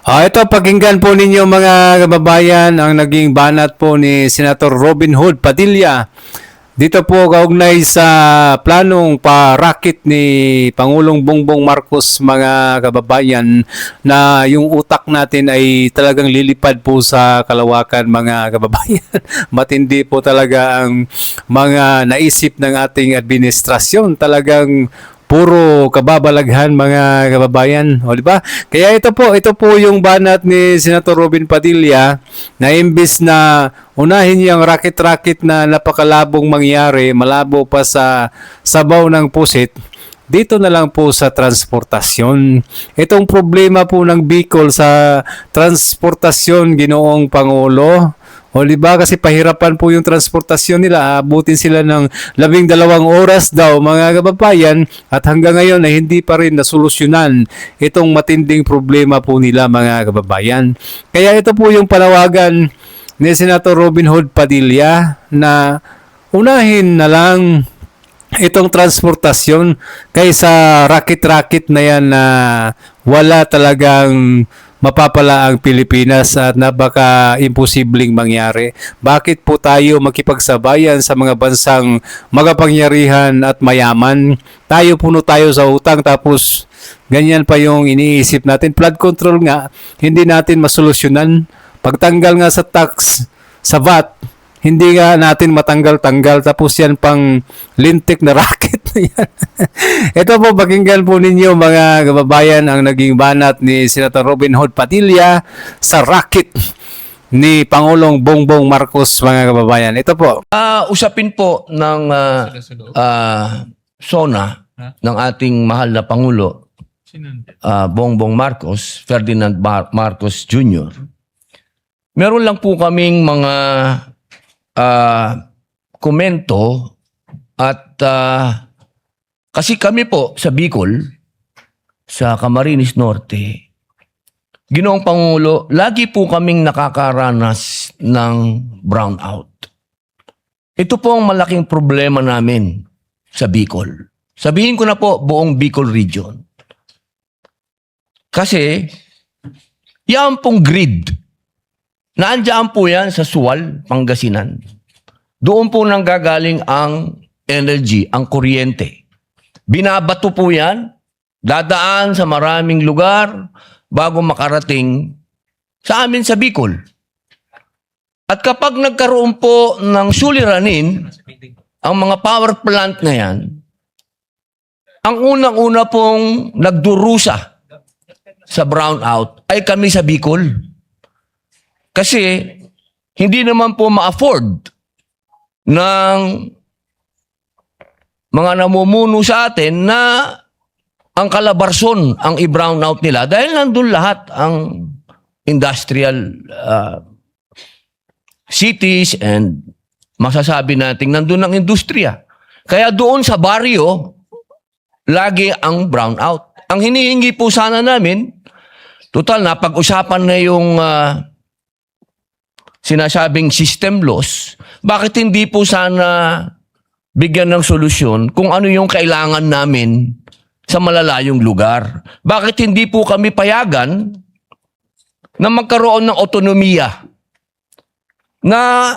Ito pakinggan po ninyo mga kababayan ang naging banat po ni Senator Robin Hood Padilla. Dito po kaugnay sa planong parakit ni Pangulong Bongbong Marcos mga kababayan na yung utak natin ay talagang lilipad po sa kalawakan mga kababayan. Matindi po talaga ang mga naisip ng ating administrasyon. Talagang puro kababalaghan mga kababayan, o di ba? Kaya ito po yung banat ni Senator Robin Padilla na imbis na unahin niyang racket-racket na napakalabong mangyari, malabo pa sa sabaw ng pusit, dito na lang po sa transportasyon. Itong problema po ng Bicol sa transportasyon, Ginoong Pangulo, o diba kasi pahirapan po yung transportasyon nila, abutin sila ng 12 oras daw mga kababayan at hanggang ngayon ay hindi pa rin nasolusyonan itong matinding problema po nila mga kababayan. Kaya ito po yung panawagan ni Senator Robin Hood Padilla na unahin na lang itong transportasyon kaysa racket-racket na yan na wala talagang mapapala ang Pilipinas at napaka-imposibleng mangyari. Bakit po tayo makipagsabayan sa mga bansang magapangyarihan at mayaman? Puno tayo sa utang tapos ganyan pa yung iniisip natin. Flood control nga, hindi natin masolusyonan. Pagtanggal nga sa tax, sa VAT, hindi nga natin matanggal-tanggal tapos yan pang lintik na racket na yan. Ito po, pakinggan po ninyo mga kababayan ang naging banat ni Senator Robin Hood Padilla sa racket ni Pangulong Bongbong Marcos mga kababayan. Ito po. Usapin po ng SONA ng ating mahal na Pangulo, Bongbong Marcos, Ferdinand Marcos Jr. Meron lang po kaming mga komento at kasi kami po sa Bicol, sa Camarines Norte, Ginoong Pangulo, lagi po kaming nakakaranas ng brownout. Ito po ang malaking problema namin sa Bicol. Sabihin ko na po buong Bicol region. Kasi yan pong grid, naandyan po yan sa Sual, Pangasinan. Doon po nanggagaling ang energy, ang kuryente. Binabato po yan, dadaan sa maraming lugar bago makarating sa amin sa Bicol. At kapag nagkaroon po ng suliranin, ang mga power plant na yan, ang unang-una pong nagdurusa sa brownout ay kami sa Bicol. Kasi hindi naman po ma-afford ng mga namumuno sa atin na ang Calabarzon ang i-brownout nila dahil nandun lahat ang industrial cities and masasabi natin nandun ang industriya. Kaya doon sa baryo, lagi ang brownout. Ang hinihingi po sana namin, total na pag-usapan na yung sinasabing system loss, bakit hindi po sana bigyan ng solusyon kung ano yung kailangan namin sa malalayong lugar? Bakit hindi po kami payagan na magkaroon ng otonomiya na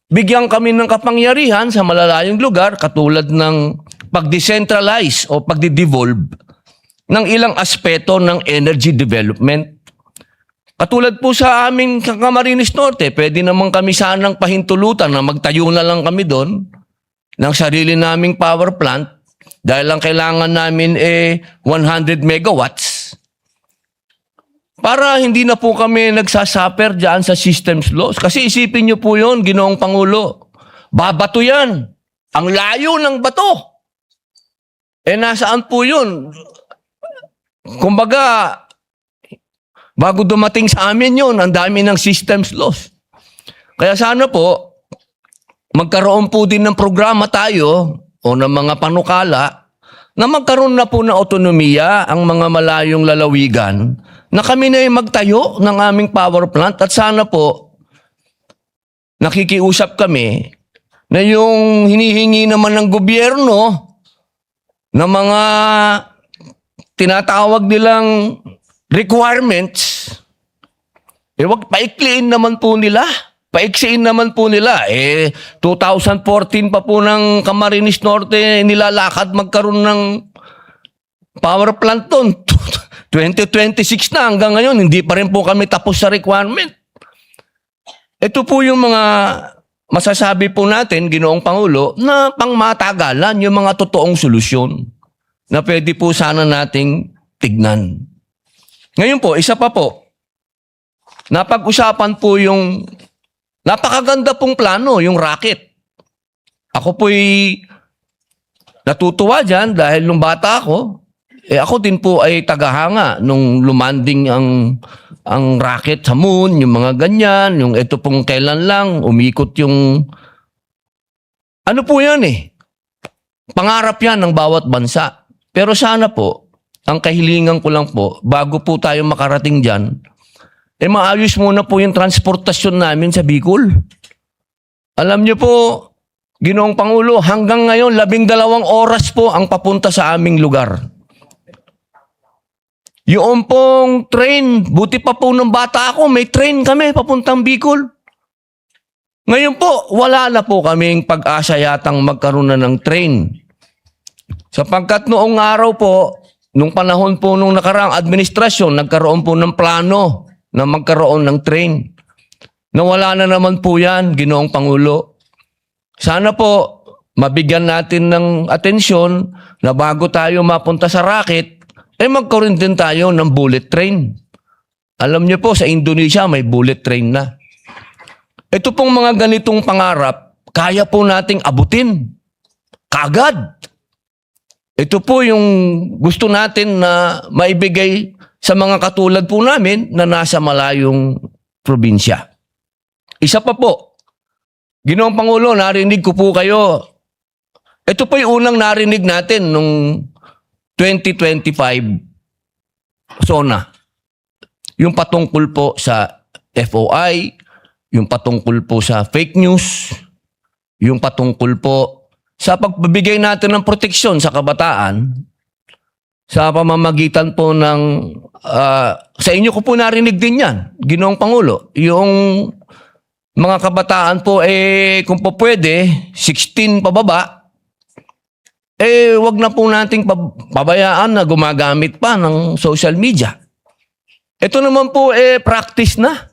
bigyan kami ng kapangyarihan sa malalayong lugar katulad ng pag-decentralize o pag-devolve ng ilang aspeto ng energy development. Katulad po sa aming Camarines Norte, pwede naman kami sanang pahintulutan na magtayo na lang kami doon ng sarili naming power plant dahil ang kailangan namin 100 megawatts para hindi na po kami nagsasuffer dyan sa systems loss. Kasi isipin nyo po yun, Ginoong Pangulo, babato yan. Ang layo ng bato. Nasaan po yun? Kumbaga, bago dumating sa amin yun, ang dami ng systems loss. Kaya sana po, magkaroon po din ng programa tayo o ng mga panukala na magkaroon na po ng otonomiya ang mga malayong lalawigan na kami na magtayo ng aming power plant at sana po nakikiusap kami na yung hinihingi naman ng gobyerno na mga tinatawag nilang requirements Wag paikliin naman po nila. Paiksiin naman po nila. 2014 pa po ng Camarines Norte nilalakad magkaroon ng power plant doon. 2026 na hanggang ngayon, hindi pa rin po kami tapos sa requirement. Ito po yung mga masasabi po natin, Ginoong Pangulo, na pangmatagalan yung mga totoong solusyon na pwede po sana nating tignan. Ngayon po, isa pa po, napag-usapan po yung napakaganda pong plano, yung rocket. Ako po'y natutuwa dyan dahil nung bata ako, ako din po ay tagahanga nung lumanding ang rocket sa moon, yung mga ganyan, yung ito pong kailan lang, umikot yung ano po yan pangarap yan ng bawat bansa. Pero sana po, ang kahilingan ko lang po, bago po tayo makarating dyan, maayos muna po yung transportasyon namin sa Bicol. Alam niyo po, Ginoong Pangulo, hanggang ngayon, 12 oras po ang papunta sa aming lugar. Yung pong train, buti pa po nung bata ako, may train kami papuntang Bicol. Ngayon po, wala na po kaming pag-asa yatang magkaroon na ng train. Sapagkat noong araw po, nung panahon po nung nakaraang administrasyon, nagkaroon po ng plano na magkaroon ng train. Nawala na naman po yan, Ginoong Pangulo. Sana po, mabigyan natin ng atensyon na bago tayo mapunta sa rocket, magkaroon din tayo ng bullet train. Alam niyo po, sa Indonesia may bullet train na. Ito pong mga ganitong pangarap, kaya po nating abutin. Kagad. Ito po yung gusto natin na maibigay sa mga katulad po namin na nasa malayong probinsya. Isa pa po, Ginoong Pangulo, narinig ko po kayo. Ito po yung unang narinig natin nung 2025 SONA. Yung patungkol po sa FOI, yung patungkol po sa fake news, yung patungkol po sa pagbibigay natin ng proteksyon sa kabataan sa pamamagitan po ng sa inyo ko po narinig din yan, Ginoong Pangulo. Yung mga kabataan po kung po pwede 16 pababa, wag na po nating pabayaan na gumagamit pa ng social media. Ito naman po practice na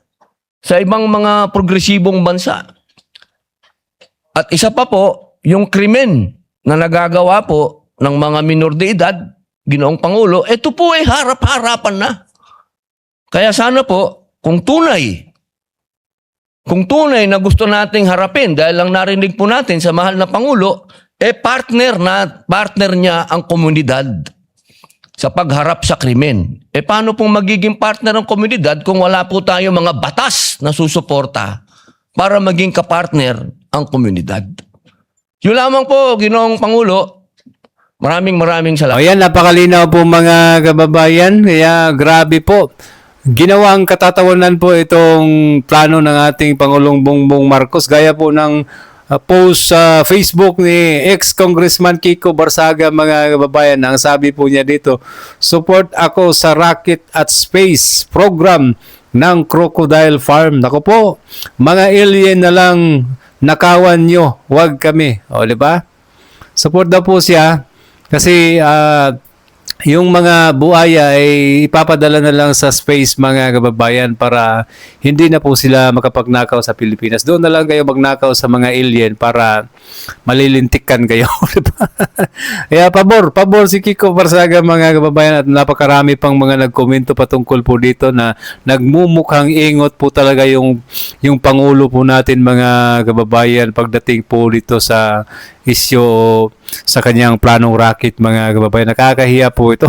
sa ibang mga progresibong bansa. At isa pa po, yung krimen na nagagawa po ng mga minor de edad, Ginoong Pangulo, ito po harap-harapan na. Kaya sana po, kung tunay na gusto nating harapin, dahil lang narinig po natin sa mahal na Pangulo, partner niya ang komunidad sa pagharap sa krimen. Paano pong magiging partner ang komunidad kung wala po tayo mga batas na susuporta para maging kapartner ang komunidad? Yun lamang po, Ginoong Pangulo. Maraming salamat. Ayan, napakalinaw po mga kababayan. Kaya grabe po. Ginawang katatawanan po itong plano ng ating Pangulong Bongbong Marcos. Gaya po ng post sa Facebook ni ex-Congressman Kiko Barsaga, mga kababayan. Ang sabi po niya dito, support ako sa Rocket at Space program ng Crocodile Farm. Naku po, mga alien na lang nakawan nyo, wag kami. O, di ba? Support daw po siya kasi yung mga buaya ay ipapadala na lang sa space, mga kababayan, para hindi na po sila makapagnakaw sa Pilipinas. Doon na lang kayo magnakaw sa mga alien para malilintikan kayo. Kaya pabor si Kiko Barsaga, mga kababayan, at napakarami pang mga nagkomento patungkol po dito na nagmumukhang ingot po talaga yung Pangulo po natin, mga kababayan, pagdating po dito sa isyo sa kanyang planong rocket, mga kababayan. Nakakahiya po ito.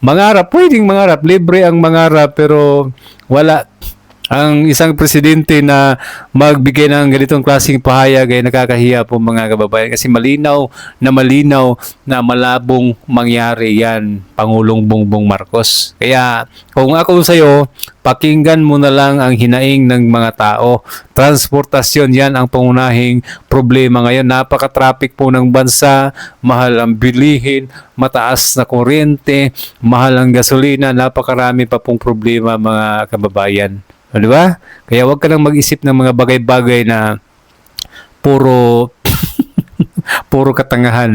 Mangarap, pwedeng mangarap, libre ang mangarap, pero wala Ang isang presidente na magbigay ng ganitong klaseng pahayag ay nakakahiya po mga kababayan kasi malinaw na malabong mangyari yan, Pangulong Bongbong Marcos. Kaya kung ako sa'yo, pakinggan mo na lang ang hinaing ng mga tao. Transportasyon yan ang pangunahing problema ngayon. Napaka-traffic po ng bansa, mahal ang bilihin, mataas na kuryente, mahal ang gasolina, napakarami pa pong problema mga kababayan. O, di ba? Kaya huwag ka nang mag-isip ng mga bagay-bagay na puro puro katangahan.